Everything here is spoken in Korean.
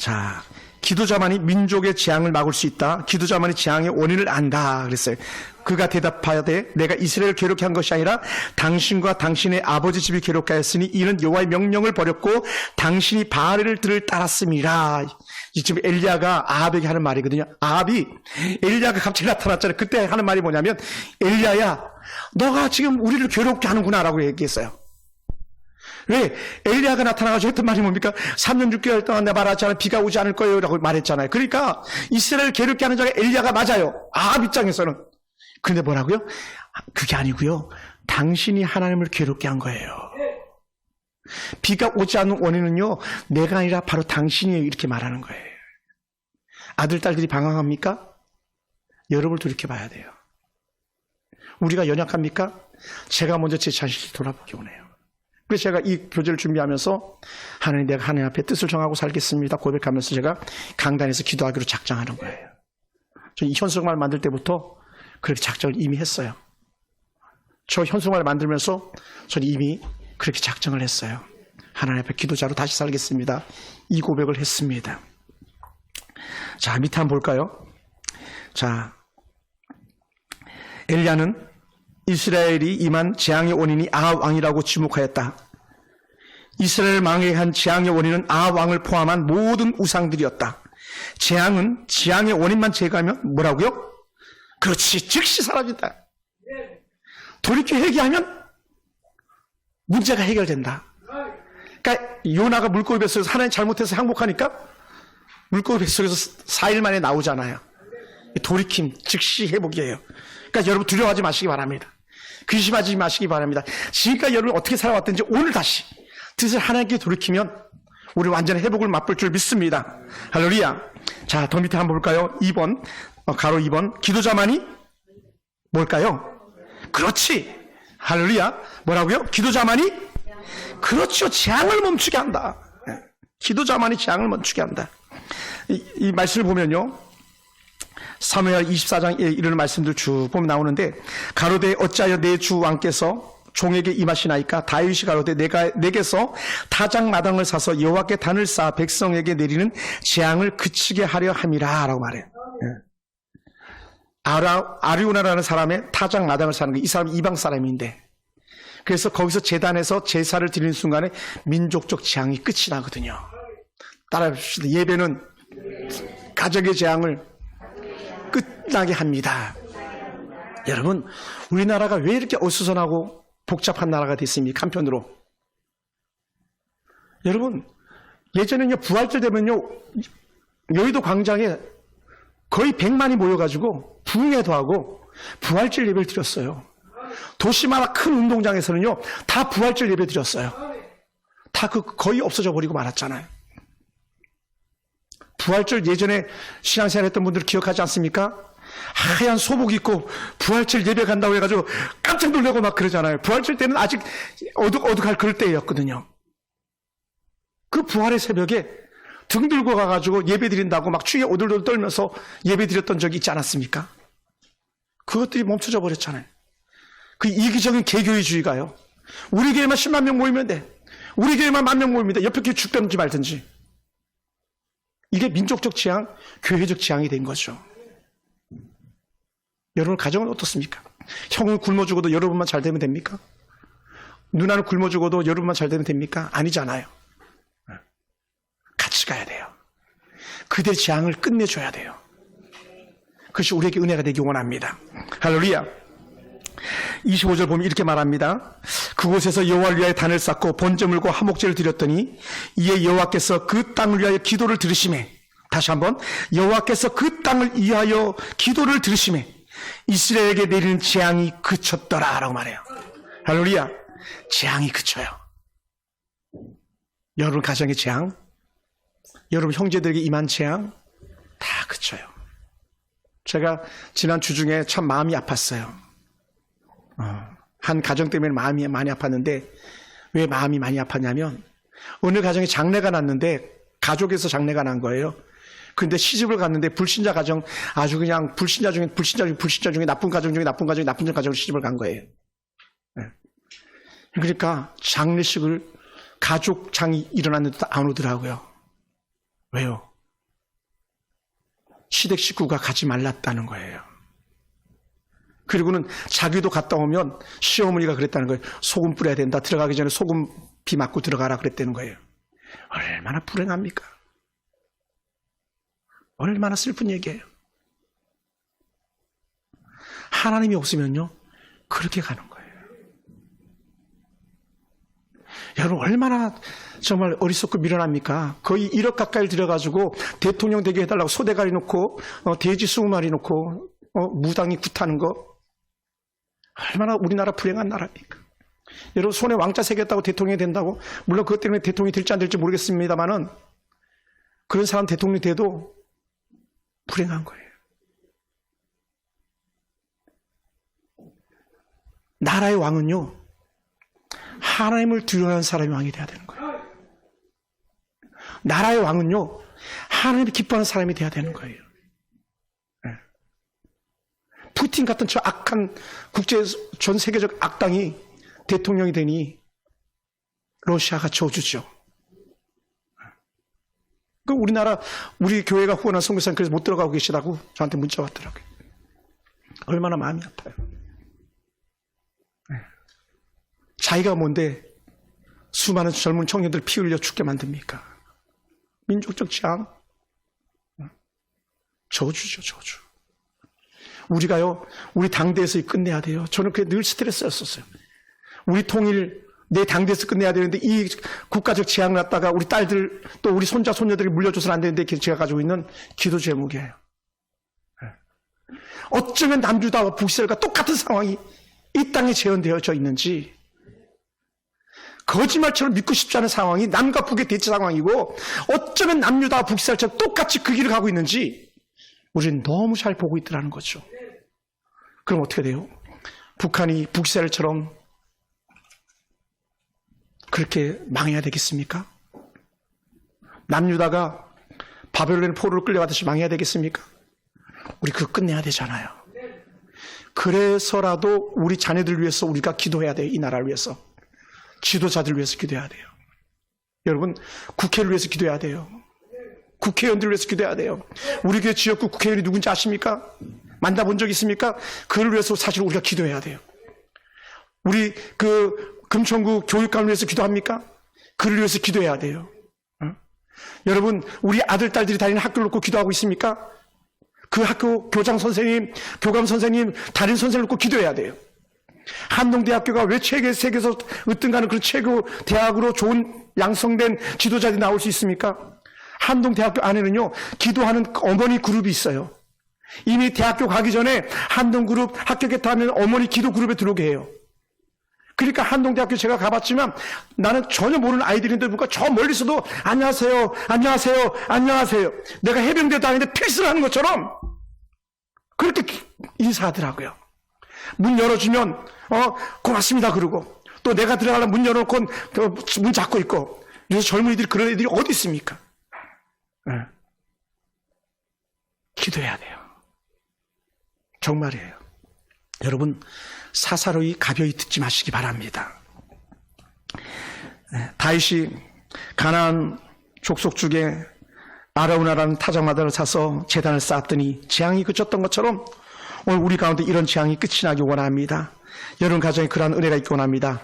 자, 기도자만이 민족의 재앙을 막을 수 있다. 기도자만이 재앙의 원인을 안다. 그랬어요. 그가 대답하되 내가 이스라엘을 괴롭게 한 것이 아니라 당신과 당신의 아버지 집이 괴롭게 하였으니 이는 여호와의 명령을 버렸고 당신이 바알을 따랐음이라. 지금 엘리야가 아합에게 하는 말이거든요. 아합이 엘리야가 갑자기 나타났잖아요. 그때 하는 말이 뭐냐면 엘리야야 너가 지금 우리를 괴롭게 하는구나 라고 얘기했어요. 왜? 엘리야가 나타나가지고 했던 말이 뭡니까? 3년 6개월 동안 내가 말하지 않은 비가 오지 않을 거예요 라고 말했잖아요. 그러니까 이스라엘을 괴롭게 하는 자가 엘리야가 맞아요. 아합 입장에서는. 그런데 뭐라고요? 그게 아니고요. 당신이 하나님을 괴롭게 한 거예요. 비가 오지 않는 원인은요. 내가 아니라 바로 당신이에요. 이렇게 말하는 거예요. 아들, 딸들이 방황합니까? 여러분을 돌이켜봐야 돼요. 우리가 연약합니까? 제가 먼저 제 자신을 돌아보기 원해요. 그래서 제가 이 교재를 준비하면서 하나님 내가 하나님 앞에 뜻을 정하고 살겠습니다 고백하면서 제가 강단에서 기도하기로 작정하는 거예요. 저 이 현수막을 만들 때부터 그렇게 작정을 이미 했어요. 저 현수막을 만들면서 저는 이미 그렇게 작정을 했어요. 하나님 앞에 기도자로 다시 살겠습니다. 이 고백을 했습니다. 자, 밑에 한번 볼까요? 자, 엘리야는 이스라엘이 임한 재앙의 원인이 아합 왕이라고 지목하였다. 이스라엘을 망하게 한 재앙의 원인은 아합 왕을 포함한 모든 우상들이었다. 재앙은 재앙의 원인만 제거하면 뭐라고요? 그렇지, 즉시 사라진다. 돌이켜 회개하면 문제가 해결된다. 그러니까 요나가 물고기 뱃속에서 하나님 잘못해서 항복하니까 물고기 뱃속에서 4일 만에 나오잖아요. 돌이킴, 즉시 회복이에요. 그러니까 여러분 두려워하지 마시기 바랍니다. 근심하지 마시기 바랍니다. 지금까지 여러분 어떻게 살아왔든지 오늘 다시 뜻을 하나님께 돌이키면 우리 완전히 회복을 맛볼 줄 믿습니다. 할렐루야. 자, 더 밑에 한번 볼까요? 2번, 가로 2번. 기도자만이 뭘까요? 그렇지. 할렐루야. 뭐라고요? 기도자만이? 그렇죠. 재앙을 멈추게 한다. 기도자만이 재앙을 멈추게 한다. 이 말씀을 보면요. 사무엘 24장에 이르는 말씀들 쭉 보면 나오는데 가로되 어찌하여 내 주 왕께서 종에게 임하시나이까 다윗이 가로되 내게서 타작 마당을 사서 여호와께 단을 쌓아 백성에게 내리는 재앙을 그치게 하려 함이라 라고 말해요. 아리우나라는 사람의 타작 마당을 사는 거, 이 사람이 이방 사람인데 그래서 거기서 제단에서 제사를 드리는 순간에 민족적 재앙이 끝이 나거든요. 따라해봅시다. 예배는 가정의 재앙을 끝나게 합니다. 여러분, 우리나라가 왜 이렇게 어수선하고 복잡한 나라가 됐습니까? 한편으로. 여러분, 예전에는요, 부활절 되면요, 여의도 광장에 거의 100만이 모여가지고 부흥회도 하고 부활절 예배를 드렸어요. 도시마다 큰 운동장에서는요, 다 부활절 예배 드렸어요. 다 거의 없어져 버리고 말았잖아요. 부활절 예전에 신앙생활 했던 분들 기억하지 않습니까? 하얀 소복 입고 부활절 예배 간다고 해가지고 깜짝 놀라고 막 그러잖아요. 부활절 때는 아직 어둑어둑할 그럴 때였거든요. 그 부활의 새벽에 등 들고 가가지고 예배 드린다고 막 추위에 오들오들 떨면서 예배 드렸던 적이 있지 않았습니까? 그것들이 멈춰져 버렸잖아요. 그 이기적인 개교회주의가요. 우리 교회만 10만 명 모이면 돼. 우리 교회만 10,000명 모이면 돼. 옆에 교회 죽든지 말든지. 이게 민족적 지향, 교회적 지향이 된 거죠. 여러분 가정은 어떻습니까? 형은 굶어 죽어도 여러분만 잘 되면 됩니까? 누나는 굶어 죽어도 여러분만 잘 되면 됩니까? 아니잖아요. 같이 가야 돼요. 그들의 지향을 끝내줘야 돼요. 그것이 우리에게 은혜가 되기 원합니다. 할렐루야. 25절 보면 이렇게 말합니다. 그곳에서 여호와를 위하여 단을 쌓고 번제물과 화목제를 드렸더니 이에 여호와께서 그 땅을 위하여 기도를 들으시매. 다시 한번 여호와께서 그 땅을 위하여 기도를 들으시매 이스라엘에게 내리는 재앙이 그쳤더라 라고 말해요. 할렐루야. 재앙이 그쳐요. 여러분 가정의 재앙, 여러분 형제들에게 임한 재앙 다 그쳐요. 제가 지난 주 중에 참 마음이 아팠어요. 한 가정 때문에 마음이 많이 아팠는데 왜 마음이 많이 아팠냐면 어느 가정에 장례가 났는데 가족에서 장례가 난 거예요. 근데 시집을 갔는데 불신자 가정 아주 그냥 불신자 중에 나쁜 가정 중에 나쁜 가정으로 시집을 간 거예요. 그러니까 장례식을 가족장이 일어났는데도 안 오더라고요. 왜요? 시댁 식구가 가지 말랐다는 거예요. 그리고는 자기도 갔다 오면 시어머니가 그랬다는 거예요. 소금 뿌려야 된다. 들어가기 전에 소금 비 맞고 들어가라 그랬다는 거예요. 얼마나 불행합니까? 얼마나 슬픈 얘기예요. 하나님이 없으면요, 그렇게 가는 거예요. 여러분, 얼마나 정말 어리석고 미련합니까? 거의 1억 가까이 들여가지고 대통령 되게 해달라고 소대가리 놓고, 돼지 20마리 놓고, 무당이 굿하는 거. 얼마나 우리나라 불행한 나라입니까? 여러분, 손에 왕자 새겼다고 대통령이 된다고? 물론 그것 때문에 대통령이 될지 안 될지 모르겠습니다만은, 그런 사람 대통령이 돼도 불행한 거예요. 나라의 왕은요, 하나님을 두려워하는 사람이 왕이 돼야 되는 거예요. 나라의 왕은요, 하나님을 기뻐하는 사람이 돼야 되는 거예요. 푸틴 같은 저 악한 전 세계적 악당이 대통령이 되니 러시아가 저주죠. 그 우리 교회가 후원한 선교사님 그래서 못 들어가고 계시다고 저한테 문자 왔더라고요. 얼마나 마음이 아파요. 자기가 뭔데 수많은 젊은 청년들 피 흘려 죽게 만듭니까? 민족적 지향? 저주죠, 저주. 우리가요, 우리 당대에서 끝내야 돼요. 저는 그게 늘 스트레스였었어요. 우리 통일, 내 당대에서 끝내야 되는데 이 국가적 지향을 갖다가 우리 딸들 또 우리 손자, 손녀들이 물려줘서는 안 되는데 제가 가지고 있는 기도 제목이에요. 어쩌면 남유다와 북이스라엘과 똑같은 상황이 이 땅에 재현되어져 있는지, 거짓말처럼 믿고 싶지 않은 상황이 남과 북의 대치 상황이고, 어쩌면 남유다와 북이스라엘처럼 똑같이 그 길을 가고 있는지 우리는 너무 잘 보고 있더라는 거죠. 그럼 어떻게 돼요? 북한이 북이스라엘처럼 그렇게 망해야 되겠습니까? 남유다가 바벨론의 포로로 끌려가듯이 망해야 되겠습니까? 우리 그거 끝내야 되잖아요. 그래서라도 우리 자녀들 위해서 우리가 기도해야 돼요. 이 나라를 위해서. 지도자들 위해서 기도해야 돼요. 여러분, 국회를 위해서 기도해야 돼요. 국회의원들 위해서 기도해야 돼요. 우리 교회 지역구 국회의원이 누군지 아십니까? 만나본 적 있습니까? 그를 위해서 사실 우리가 기도해야 돼요. 우리 금천구 교육감을 위해서 기도합니까? 그를 위해서 기도해야 돼요. 여러분, 우리 아들, 딸들이 다니는 학교를 놓고 기도하고 있습니까? 그 학교 교장 선생님, 교감 선생님, 담임 선생님을 놓고 기도해야 돼요. 한동대학교가 왜 세계에서 으뜸가는 그런 최고 대학으로 좋은 양성된 지도자들이 나올 수 있습니까? 한동대학교 안에는요, 기도하는 어머니 그룹이 있어요. 이미 대학교 가기 전에 한동그룹 합격했다면 어머니 기도 그룹에 들어오게 해요. 그러니까 한동대학교 제가 가봤지만 나는 전혀 모르는 아이들인데 누가 저 멀리서도 안녕하세요, 안녕하세요, 안녕하세요. 내가 해병대도 아닌데 필승을 하는 것처럼 그렇게 인사하더라고요. 문 열어주면 고맙습니다 그러고, 또 내가 들어가려면 문 열어놓고 문 잡고 있고. 요새 젊은이들이 그런 애들이 어디 있습니까? 기도해야 돼요. 정말이에요. 여러분, 사사로이 가벼이 듣지 마시기 바랍니다. 다윗이 가나안 족속 중에 아라우나라는 타작마다를 사서 제단을 쌓았더니 재앙이 그쳤던 것처럼 오늘 우리 가운데 이런 재앙이 끝이 나기 원합니다. 여러분 가정에 그러한 은혜가 있기 원합니다.